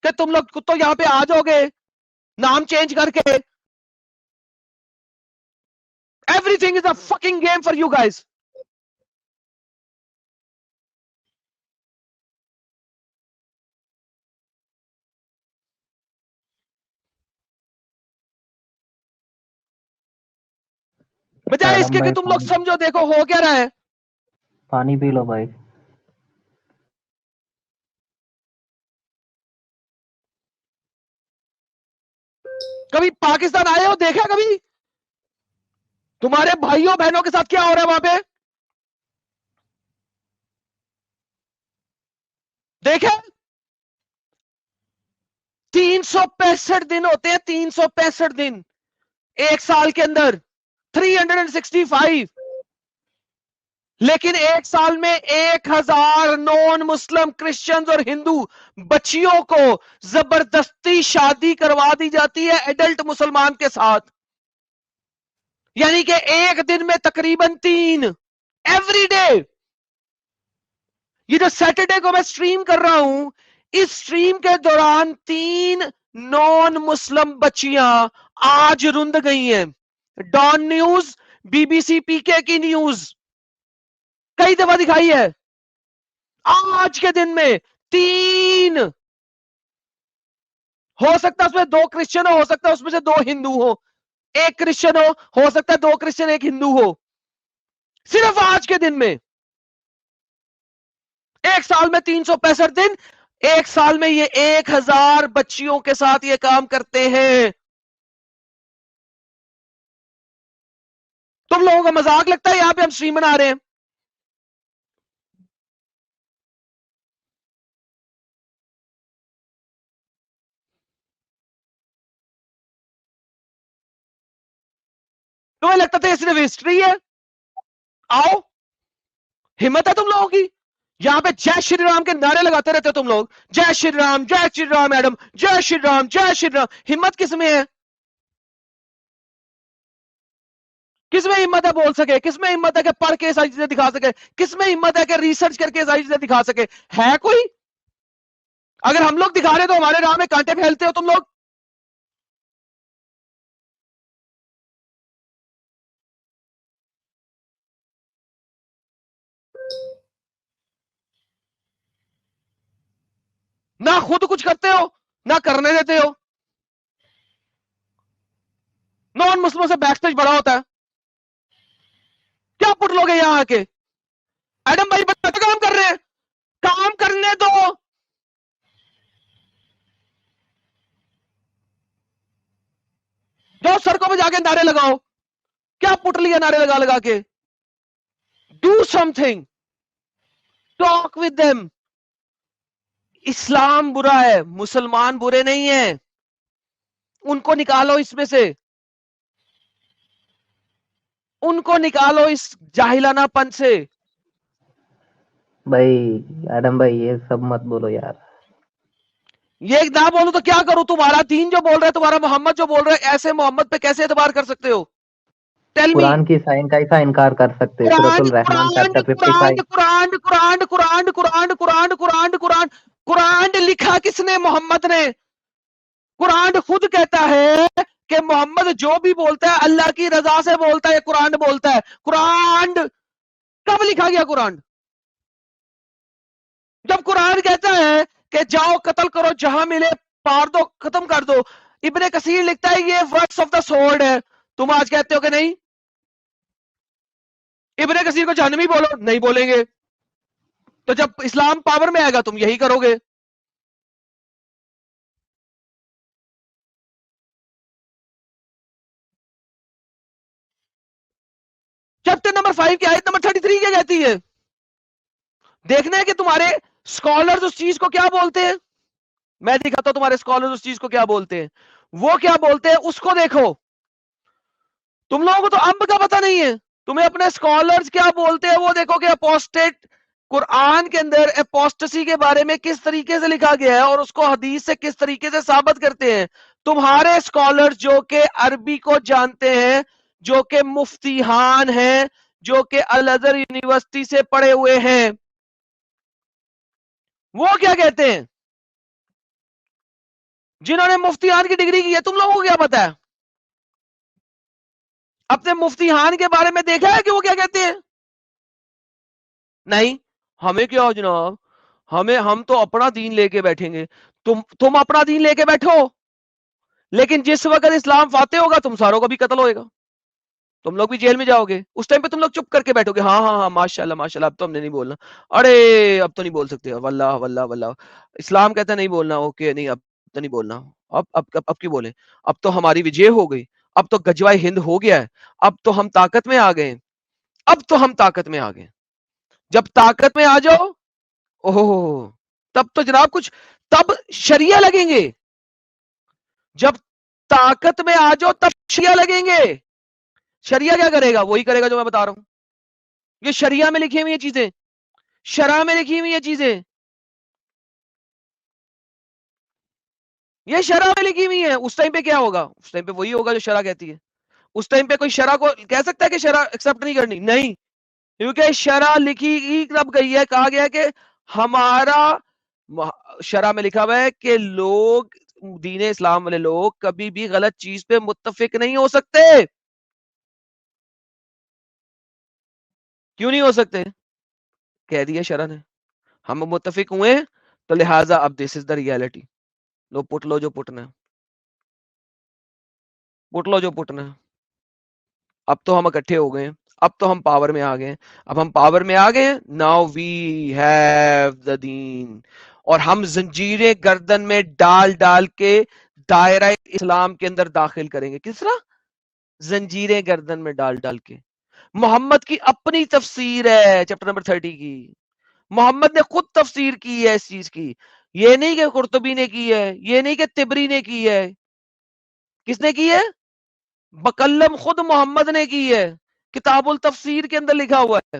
کہ تم لوگ تو یہاں پہ آ جاؤ گے نام چینج کر کے. Every thing is a fucking game for you guys. بجائے اس کے کہ تم لوگ سمجھو, دیکھو ہو کیا رہا ہے. پانی پی لو بھائی. کبھی پاکستان آئے ہو, دیکھا کبھی تمہارے بھائیوں بہنوں کے ساتھ کیا ہو رہا ہے وہاں پہ, دیکھیں 365 دن ہوتے ہیں, 365 دن ایک سال کے اندر, 365. لیکن ایک سال میں 1000 نون مسلم کرسچنز اور ہندو بچیوں کو زبردستی شادی کروا دی جاتی ہے ایڈلٹ مسلمان کے ساتھ. یعنی کہ ایک دن میں تقریباً 3 ایوری ڈے. یہ جو سیٹرڈے کو میں سٹریم کر رہا ہوں, اس سٹریم کے دوران 3 نون مسلم بچیاں آج رند گئی ہیں. Dawn news, BBC PK کی نیوز کئی دفعہ دکھائی ہے. آج کے دن میں 3, ہو سکتا ہے اس میں 2 کرسچن ہو سکتا ہے اس میں سے 2 ہندو ہو, 1 کرسچن ہو سکتا ہے 2 کرسچن 1 ہندو ہو. صرف آج کے دن میں, ایک سال میں 365 دن, ایک سال میں یہ 1000 بچیوں کے ساتھ یہ کام کرتے ہیں. تم لوگوں کا مذاق لگتا ہے یہاں پہ ہم سٹریم بنا رہے ہیں. تمہیں لگتا تھا یہ صرف ہسٹری ہے؟ آؤ, ہمت ہے تم لوگوں کی, یہاں پہ جے شری رام کے نعرے لگاتے رہتے ہو تم لوگ, جے شری رام میڈم, جے شری رام. ہمت کس میں ہے؟ کس میں ہمت ہے بول سکے؟ کس میں ہمت ہے کہ پڑھ کے ساری چیزیں دکھا سکے؟ کس میں ہمت ہے کہ ریسرچ کر کے ساری چیزیں دکھا سکے؟ ہے کوئی؟ اگر ہم لوگ دکھا رہے تو ہمارے راہ میں کانٹے پھیلتے ہو تم لوگ. نہ خود کچھ کرتے ہو نہ کرنے دیتے ہو. نان مسلموں سے بیک سٹیج بڑا ہوتا ہے. کیا پٹ لو گے یہاں آ کے؟ ایڈم بھائی بتا کام کر رہے ہیں, کام کرنے دو. جو سڑکوں پہ جا کے نعرے لگاؤ. کیا پٹ لیا نعرے لگا لگا کے؟ Do something, talk with them. اسلام برا ہے, مسلمان برے نہیں ہیں. ان کو نکالو اس میں سے, ان کو نکالو اس جاہلانہ پن سے. بھائی ایڈم بھائی یہ سب مت بولو یار. یہ نہ بولو تو کیا کروں؟ تمہارا دین جو بول رہا ہے, تمہارا محمد جو بول رہا ہے, ایسے محمد پہ کیسے اعتبار کر سکتے ہو؟ Tell me. قرآن کی سائن کا ایسا انکار کر سکتے؟ سورۃ قرآن الرحمن قرآن چیپٹر قرآن 55. قرآن قرآن قرآن قرآن قرآن قرآن قرآن قرآن لکھا کس نے؟ محمد نے. قرآن خود کہتا ہے کہ محمد جو بھی بولتا ہے اللہ کی رضا سے بولتا ہے, قرآن بولتا ہے. قرآن کب لکھا گیا؟ قرآن جب قرآن کہتا ہے کہ جاؤ قتل کرو, جہاں ملے پار دو, ختم کر دو. ابن کثیر لکھتا ہے یہ ورکس آف دا سورڈ ہے. تم آج کہتے ہو کہ نہیں, ابن کثیر کو جہنمی بولو, نہیں بولیں گے. تو جب اسلام پاور میں آئے گا تم یہی کرو گے. چیپٹر نمبر 5 کی آیت نمبر 33 کیا کہتی ہے؟ دیکھنا ہے کہ تمہارے اسکالرز اس چیز کو کیا بولتے ہیں. میں دکھاتا ہوں تمہارے اسکالرز اس چیز کو کیا بولتے ہیں. وہ کیا بولتے ہیں اس کو دیکھو. تم لوگوں کو تو امب کا پتہ نہیں ہے, تمہیں اپنے اسکالرز کیا بولتے ہیں وہ دیکھو. کہ اپوسٹیٹ قرآن کے اندر اپوسٹسی کے بارے میں کس طریقے سے لکھا گیا ہے اور اس کو حدیث سے کس طریقے سے ثابت کرتے ہیں. تمہارے اسکالر جو کہ عربی کو جانتے ہیں, جو کہ مفتیان ہیں, جو کہ الازہر یونیورسٹی سے پڑھے ہوئے ہیں, وہ کیا کہتے ہیں؟ جنہوں نے مفتیان کی ڈگری کی ہے, تم لوگوں کو کیا پتا ہے؟ اپنے مفتیان کے بارے میں دیکھا ہے کہ وہ کیا کہتے ہیں؟ نہیں. ہمیں کیا جناب, ہم تو اپنا دین لے کے بیٹھیں گے. تم اپنا دین لے کے بیٹھو, لیکن جس وقت اسلام فاتح ہوگا تم ساروں کا بھی قتل ہوئے گا, تم لوگ بھی جیل میں جاؤ گے. اس ٹائم پہ تم لوگ چپ کر کے بیٹھو گے, ہاں ہاں ہاں ماشاءاللہ ماشاءاللہ, اب تو ہم نے نہیں بولنا. ارے اب تو نہیں بول سکتے, واللہ واللہ واللہ اسلام کہتا ہے نہیں بولنا. اوکے نہیں, اب تو نہیں بولنا. اب کیوں بولیں؟ اب تو ہماری وجے ہو گئی, اب تو گجوائے ہند ہو گیا ہے, اب تو ہم طاقت میں آ گئے, اب تو ہم طاقت میں آ گئے. جب طاقت میں آ جاؤ, اوہ تب تو جناب کچھ, تب شریعہ لگیں گے. جب طاقت میں آ جاؤ تب شریعہ لگیں گے. شریعہ کیا کرے گا؟ وہی کرے گا جو میں بتا رہا ہوں. یہ شریعہ میں لکھی ہوئی یہ چیزیں, شرع میں لکھی ہوئی یہ چیزیں, یہ شرع میں لکھی ہوئی ہیں. اس ٹائم پہ کیا ہوگا؟ اس ٹائم پہ وہی ہوگا جو شرع کہتی ہے. اس ٹائم پہ کوئی شرع کو کہہ سکتا ہے کہ شرع ایکسپٹ نہیں کرنی؟ نہیں, کیونکہ شرع لکھی کب گئی ہے؟ کہا گیا کہ ہمارا شرع میں لکھا ہوا ہے کہ لوگ, دین اسلام والے لوگ کبھی بھی غلط چیز پہ متفق نہیں ہو سکتے. کیوں نہیں ہو سکتے؟ کہہ دیا شرع نے. ہم متفق ہوئے تو لہٰذا اب دس از دا ریالٹی. لو پٹ لو جو پٹنا ہے, پٹ لو جو پٹنا ہے. اب تو ہم اکٹھے ہو گئے, اب تو ہم پاور میں آ گئے. اب ہم پاور میں آ گئے, ناؤ وی ہیو دا دین. اور ہم زنجیریں گردن میں ڈال ڈال کے دائرہ اسلام کے اندر داخل کریں گے. کس طرح؟ زنجیریں گردن میں ڈال ڈال کے. محمد کی اپنی تفسیر ہے چیپٹر نمبر 30 کی. محمد نے خود تفسیر کی ہے اس چیز کی. یہ نہیں کہ قرطبی نے کی ہے, یہ نہیں کہ تبری نے کی ہے. کس نے کی ہے؟ بکلم خود محمد نے کی ہے. کتاب التفسیر کے اندر لکھا ہوا ہے.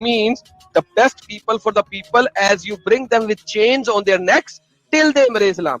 means the best people for the people as you bring them with chains on their necks till they embrace Islam.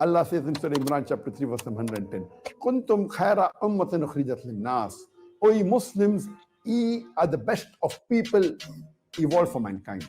Allah says in Surah Imran chapter 3 verse 110, Kuntum khaira ummatin ukhrijat linnas. O ye Muslims, ye are the best of people evolved for mankind.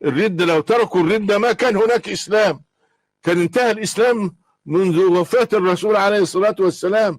الردة لو تركوا الردة ما كان هناك إسلام، كان انتهى الإسلام منذ وفاة الرسول عليه الصلاة والسلام.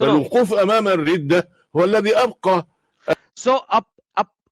الوقوف أمام الردة هو الذي أبقى.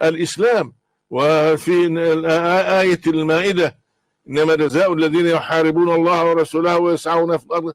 الإسلام. وفي آية المائدة إنما جزاء الذين يحاربون الله ورسوله ويسعون في الأرض.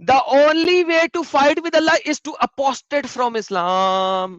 The only way to fight with Allah is to apostate from Islam.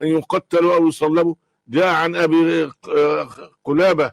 يقتلوا أو يصلبوا. جاء عن أبي قلابة.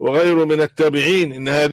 وغيره من التابعين إن هذه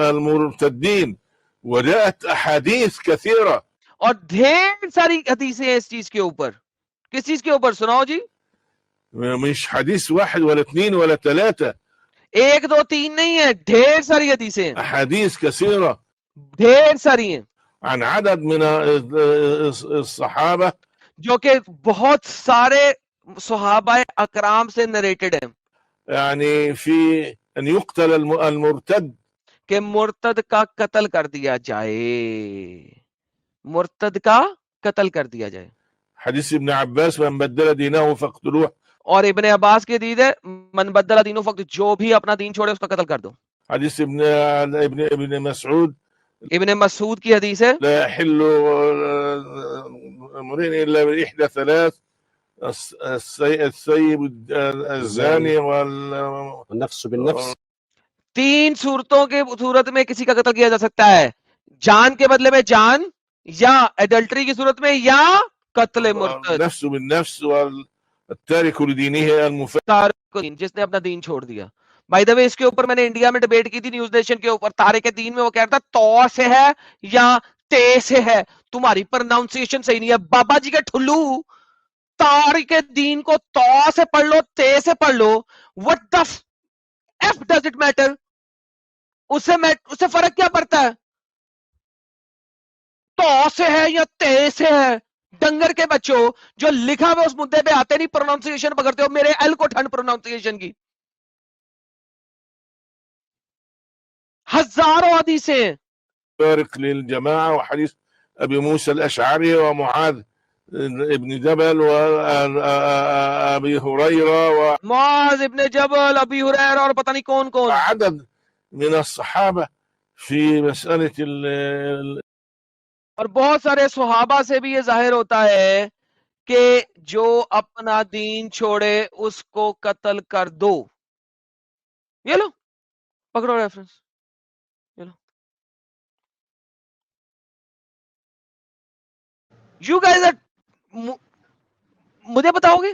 المرتدين وجاءت أحاديث كثيرة. اور ڈھیر ساری حدیثیں ہیں اس چیز کے اوپر. کس چیز کے اوپر؟ سناؤ جی. مش حديث واحد ولا اثنين ولا ثلاثة. ایک دو تین نہیں ہے، ڈھیر ساری حدیثیں ہیں. أحاديث كثيرة. ڈھیر ساری ہیں. عن عدد من الصحابة. جو کہ بہت سارے صحابہ اکرام سے نریٹڈ ہیں. يعني في أن يقتل المرتد. کہ مرتد کا قتل کر دیا جائے. مرتد کا قتل کر دیا جائے. حدیث ابن عباس من بدل دینه فاقتلوه. اور ابن عباس کی حدیث ہے من بدل دینه فقط، جو بھی اپنا دین چھوڑے اس کا قتل کر دو. حدیث ابن مسعود. ابن مسعود کی حدیث ہے لا يحل امرئ الا باحدى ثلاث، السيب الزاني والنفس بالنفس. تین صورتوں کے صورت میں کسی کا قتل کیا جا سکتا ہے: جان کے بدلے میں جان، یا ایڈلٹری کی صورت میں، یا قتل مرتد. نفس بالنفس والتارك لدينه المفارق، جس نے اپنا دین چھوڑ دیا. بائی دا وے اس کے اوپر میں نے انڈیا میں ڈیبیٹ کی تھی نیوز نیشن کے اوپر. تارک دین میں وہ کہتا تو سے ہے یا تے سے ہے، تمہاری پرناؤنسیشن صحیح نہیں ہے. بابا جی کے ٹھلو، تارک دین کو تو سے پڑھ لو تے سے پڑھ لو. what the f does it matter؟ اس سے فرق کیا پڑتا ہے؟ تو سے ہے یا تے سے ہے؟ ڈنگر کے بچوں جو لکھا ہوئے اس مدے پہ آتے نہیں، پروناؤنسیشن پکڑتے ہو. میرے ایل کو ٹھنڈ پروناؤنسیشن کی. ہزاروں حدیثیں. فارق للجماعة. وحديث أبي موسى الأشعري ومعاذ ابن جبل وأبي هريرة معاذ ابن جبل، ابی ہریرہ، اور پتہ نہیں کون کون. وعدد من الصحابة في مسألة اور بہت سارے صحابہ سے بھی یہ ظاہر ہوتا ہے کہ جو اپنا دین چھوڑے اس کو قتل کر دو. یہ لو پکڑو ریفرنس. یہ لو. You guys are مجھے بتاؤ گے